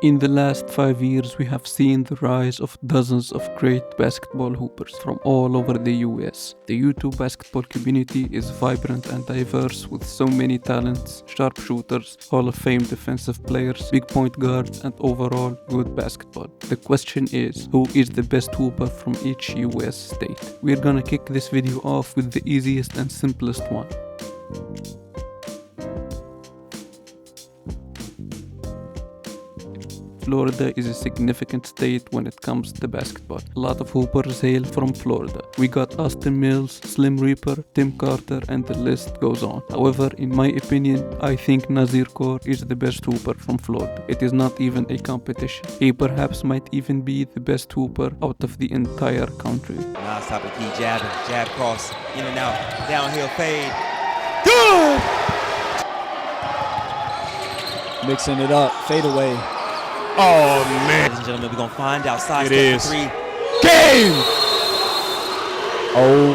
In the last 5 years, we have seen the rise of dozens of great basketball hoopers from all over the US. The YouTube basketball community is vibrant and diverse with so many talents, sharpshooters, Hall of Fame defensive players, big point guards, and overall good basketball. The question is, who is the best hooper from each US state? We're gonna kick this video off with the easiest and simplest one. Florida is a significant state when it comes to basketball. A lot of hoopers hail from Florida. We got Austin Mills, Slim Reaper, Tim Carter, and the list goes on. However, in my opinion, I think Nazir Kaur is the best hooper from Florida. It is not even a competition. He perhaps might even be the best hooper out of the entire country. Non-stop a key jabbing, jab cross, in and out, downhill fade. Good! Mixing it up, fade away. Oh, man. Ladies and gentlemen, we're going to find out. Side step for three. Game! Oh.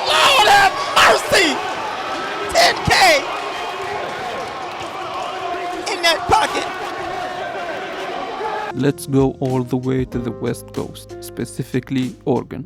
Lord have mercy! 10K! In that pocket. Let's go all the way to the West Coast, specifically Oregon.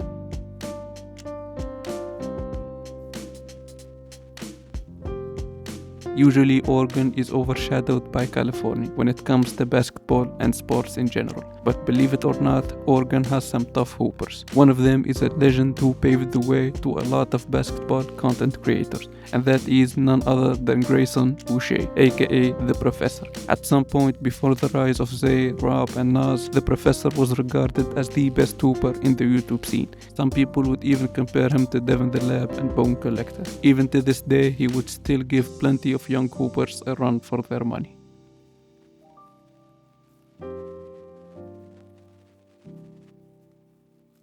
Usually Oregon is overshadowed by California when it comes to basketball and sports in general. But believe it or not, Oregon has some tough hoopers. One of them is a legend who paved the way to a lot of basketball content creators, and that is none other than Grayson Boucher, aka The Professor. At some point before the rise of Zay, Rob, and Nas, The Professor was regarded as the best hooper in the YouTube scene. Some people would even compare him to Devin the Lab and Bone Collector. Even to this day, he would still give plenty of young hoopers a run for their money.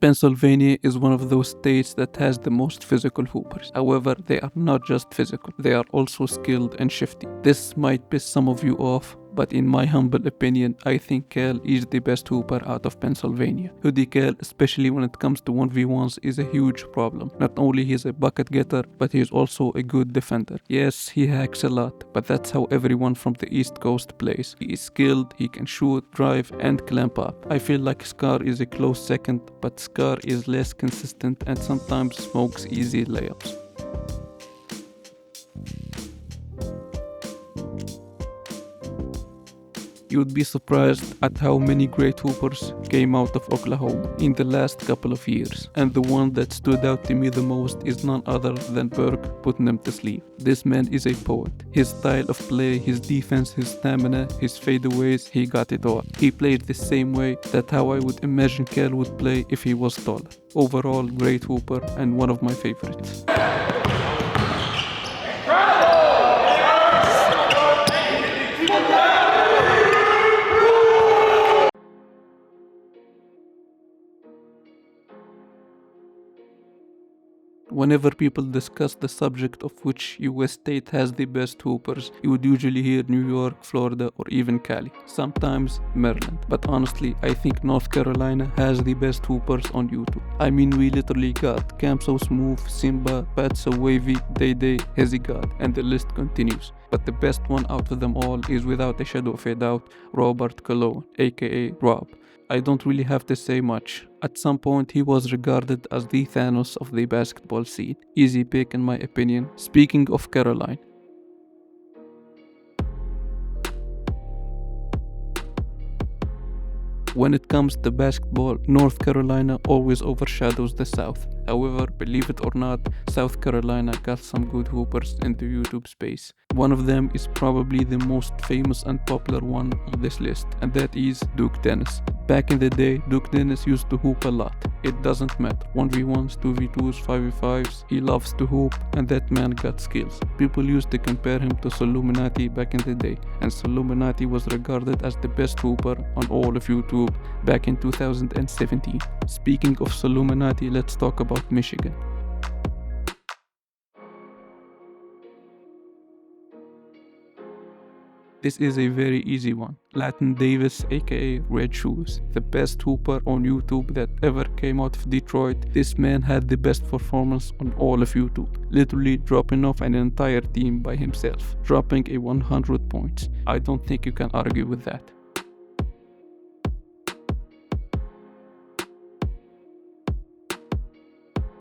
Pennsylvania is one of those states that has the most physical hoopers. However, they are not just physical, they are also skilled and shifty. This might piss some of you off, but in my humble opinion, I think Cal is the best hooper out of Pennsylvania. Hoodie Cal, especially when it comes to 1v1s, is a huge problem. Not only he is a bucket getter, but he is also a good defender. Yes, he hacks a lot, but that's how everyone from the East Coast plays. He is skilled, he can shoot, drive, and clamp up. I feel like Scar is a close second, but Scar is less consistent and sometimes smokes easy layups. You would be surprised at how many great hoopers came out of Oklahoma in the last couple of years, and the one that stood out to me the most is none other than Burke putting them to sleep. This man is a poet. His style of play, his defense, his stamina, his fadeaways, he got it all. He played the same way that how I would imagine Cal would play if he was taller. Overall, great hooper and one of my favorites. Whenever people discuss the subject of which US state has the best hoopers, you would usually hear New York, Florida, or even Cali. Sometimes Maryland. But honestly, I think North Carolina has the best hoopers on YouTube. I mean, we literally got Cam So Smooth, Simba, Pat So Wavy, Day Day, Hezzy God, and the list continues. But the best one out of them all is without a shadow of a doubt, Robert Cologne, aka Rob. I don't really have to say much. At some point, he was regarded as the Thanos of the basketball scene. Easy pick in my opinion. Speaking of Caroline, when it comes to basketball, North Carolina always overshadows the South. However, believe it or not, South Carolina got some good hoopers in the YouTube space. One of them is probably the most famous and popular one on this list, and that is Duke Dennis. Back in the day, Duke Dennis used to hoop a lot. It doesn't matter, 1v1s, 2v2s, 5v5s, he loves to hoop, and that man got skills. People used to compare him to Soluminati back in the day, and Soluminati was regarded as the best hooper on all of YouTube back in 2017. Speaking of Soluminati, let's talk about Michigan. This is a very easy one. Latin Davis, aka Red Shoes, the best hooper on YouTube that ever came out of Detroit. This man had the best performance on all of YouTube, literally dropping off an entire team by himself, dropping a 100 points. I don't think you can argue with that.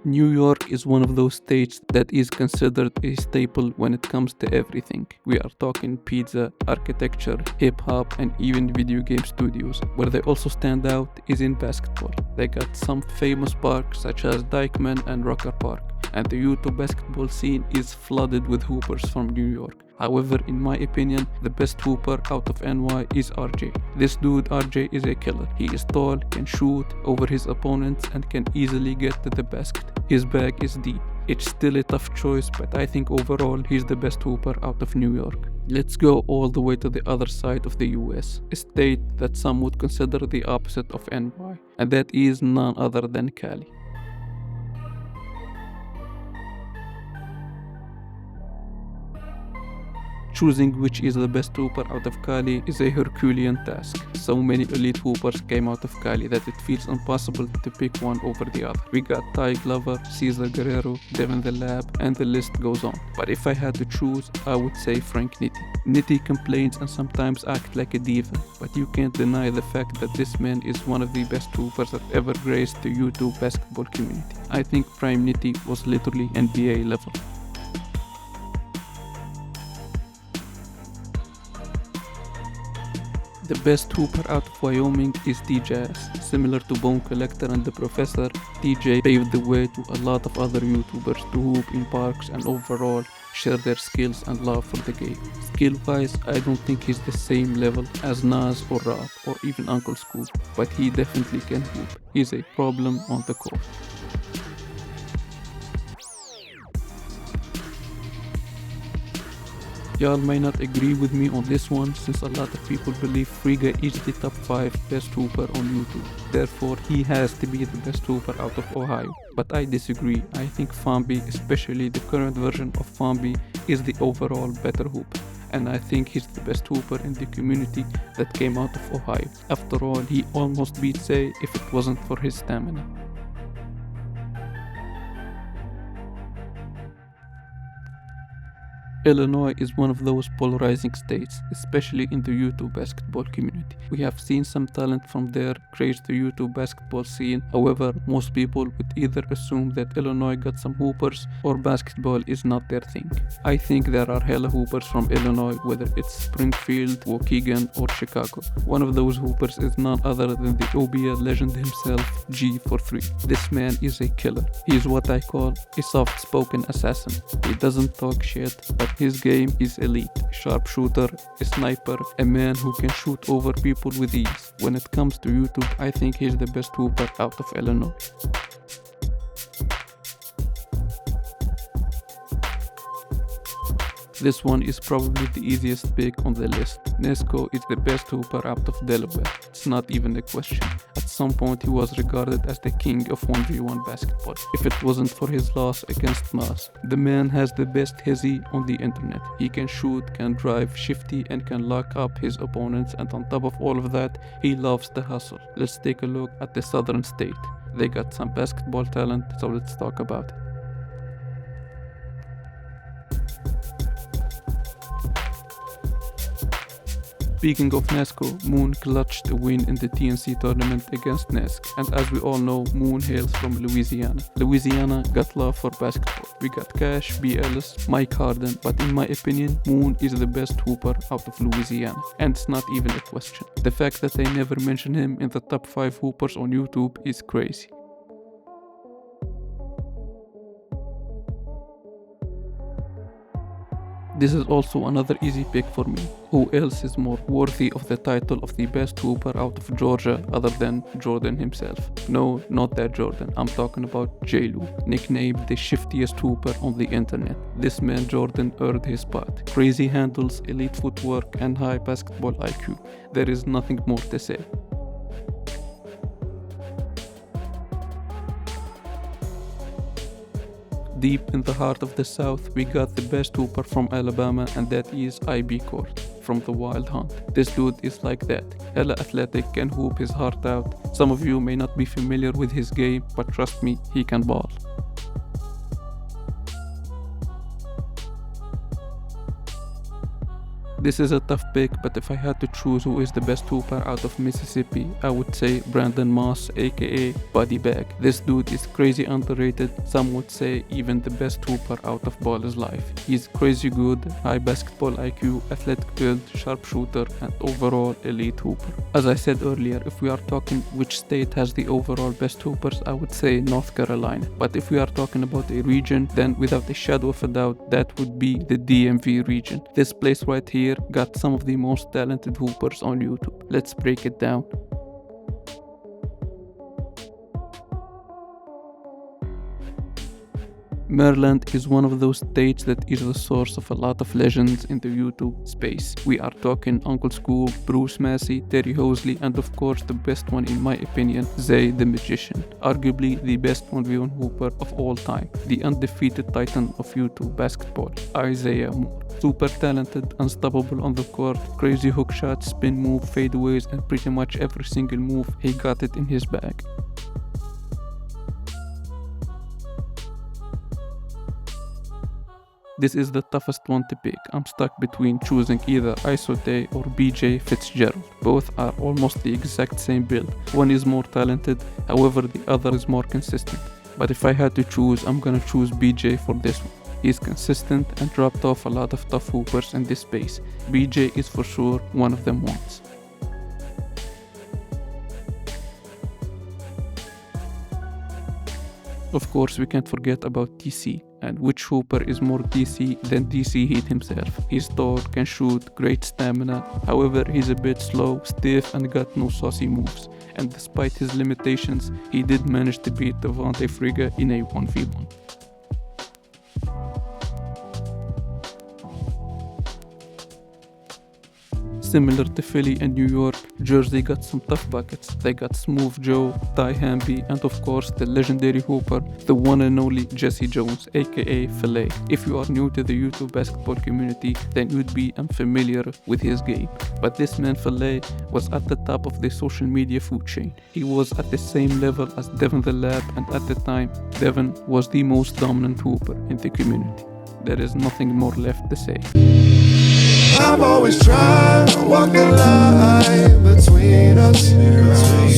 New York is one of those states that is considered a staple when it comes to everything. We are talking pizza, architecture, hip-hop, and even video game studios. Where they also stand out is in basketball. They got some famous parks such as Dykeman and Rucker Park, and the YouTube basketball scene is flooded with hoopers from New York. However, in my opinion, the best hooper out of NY is RJ. This dude RJ is a killer. He is tall, can shoot over his opponents, and can easily get to the basket. His bag is deep. It's still a tough choice, but I think overall he's the best hooper out of New York. Let's go all the way to the other side of the US, a state that some would consider the opposite of NY, and that is none other than Cali. Choosing which is the best hooper out of Cali is a Herculean task. So many elite hoopers came out of Cali that it feels impossible to pick one over the other. We got Ty Glover, Cesar Guerrero, Devin the Lab, and the list goes on. But if I had to choose, I would say Frank Nitti. Nitti complains and sometimes acts like a diva, but you can't deny the fact that this man is one of the best hoopers that ever graced the YouTube basketball community. I think Prime Nitti was literally NBA level. The best hooper out of Wyoming is DJ. Similar to Bone Collector and The Professor, DJ paved the way to a lot of other YouTubers to hoop in parks and overall share their skills and love for the game. Skill-wise, I don't think he's the same level as Nas or Rob or even Uncle Scoop, but he definitely can hoop. He's a problem on the court. Y'all may not agree with me on this one since a lot of people believe Friga is the top 5 best hooper on YouTube. Therefore, he has to be the best hooper out of Ohio. But I disagree. I think Fambi, especially the current version of Fambi, is the overall better hooper. And I think he's the best hooper in the community that came out of Ohio. After all, he almost beat Say if it wasn't for his stamina. Illinois is one of those polarizing states, especially in the YouTube basketball community. We have seen some talent from there grace the YouTube basketball scene. However, most people would either assume that Illinois got some hoopers or basketball is not their thing. I think there are hella hoopers from Illinois, whether it's Springfield, Waukegan, or Chicago. One of those hoopers is none other than the Obia legend himself, G43. This man is a killer. He is what I call a soft-spoken assassin. He doesn't talk shit, but his game is elite. A sharpshooter, a sniper, a man who can shoot over people with ease. When it comes to YouTube, I think he's the best hooper out of Illinois. This one is probably the easiest pick on the list. Nesco is the best hooper out of Delaware. It's not even a question. At some point he was regarded as the king of 1v1 basketball, if it wasn't for his loss against Nas. The man has the best hezzy on the internet. He can shoot, can drive, shifty, and can lock up his opponents, and on top of all of that, he loves the hustle. Let's take a look at the southern state. They got some basketball talent, so let's talk about it. Speaking of Nesco, Moon clutched a win in the TNC tournament against Nesk, and as we all know, Moon hails from Louisiana. Louisiana got love for basketball. We got Cash, B. Ellis, Mike Harden, but in my opinion, Moon is the best hooper out of Louisiana, and it's not even a question. The fact that they never mention him in the top 5 hoopers on YouTube is crazy. This is also another easy pick for me. Who else is more worthy of the title of the best hooper out of Georgia other than Jordan himself? No, not that Jordan. I'm talking about J-Lu, nicknamed the shiftiest hooper on the internet. This man Jordan earned his spot. Crazy handles, elite footwork, and high basketball IQ. There is nothing more to say. Deep in the heart of the South, we got the best hooper from Alabama, and that is IB Court. from the wild hunt. This dude is like that. Hella athletic, can hoop his heart out. Some of you may not be familiar with his game, but trust me, he can ball. This is a tough pick, but if I had to choose who is the best hooper out of Mississippi, I would say Brandon Moss, aka Body Bag. This dude is crazy underrated, some would say even the best hooper out of Ball's life. He's crazy good, high basketball IQ, athletic build, sharpshooter, and overall elite hooper. As I said earlier, if we are talking which state has the overall best hoopers, I would say North Carolina. But if we are talking about a region, then without a shadow of a doubt, that would be the DMV region. This place right here got some of the most talented hoopers on YouTube. Let's break it down. Maryland is one of those states that is the source of a lot of legends in the YouTube space. We are talking Uncle Scoop, Bruce Massey, Terry Hosley, and of course the best one in my opinion, Zay the Magician. Arguably the best 1v1 hooper of all time. The undefeated titan of YouTube basketball, Isaiah Moore. Super talented, unstoppable on the court, crazy hook shots, spin move, fadeaways, and pretty much every single move, he got it in his bag. This is the toughest one to pick. I'm stuck between choosing either Isote or BJ Fitzgerald. Both are almost the exact same build. One is more talented, however the other is more consistent. But if I had to choose, I'm gonna choose BJ for this one. He's consistent and dropped off a lot of tough hoopers in this space. BJ is for sure one of them ones. Of course, we can't forget about DC. And which hooper is more DC than DC Heat himself? He's tall, can shoot, great stamina. However, he's a bit slow, stiff, and got no saucy moves. And despite his limitations, he did manage to beat Devontae Friga in a 1v1. Similar to Philly and New York, Jersey got some tough buckets. They got Smooth Joe, Ty Hamby, and of course the legendary hooper, the one and only Jesse Jones, aka Filet. If you are new to the YouTube basketball community, then you'd be unfamiliar with his game. But this man Filet was at the top of the social media food chain. He was at the same level as Devin the Lab, and at the time, Devin was the most dominant hooper in the community. There is nothing more left to say. I'm always trying to walk the line between us.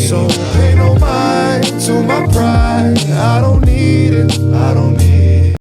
So pay no mind to my pride. I don't need it.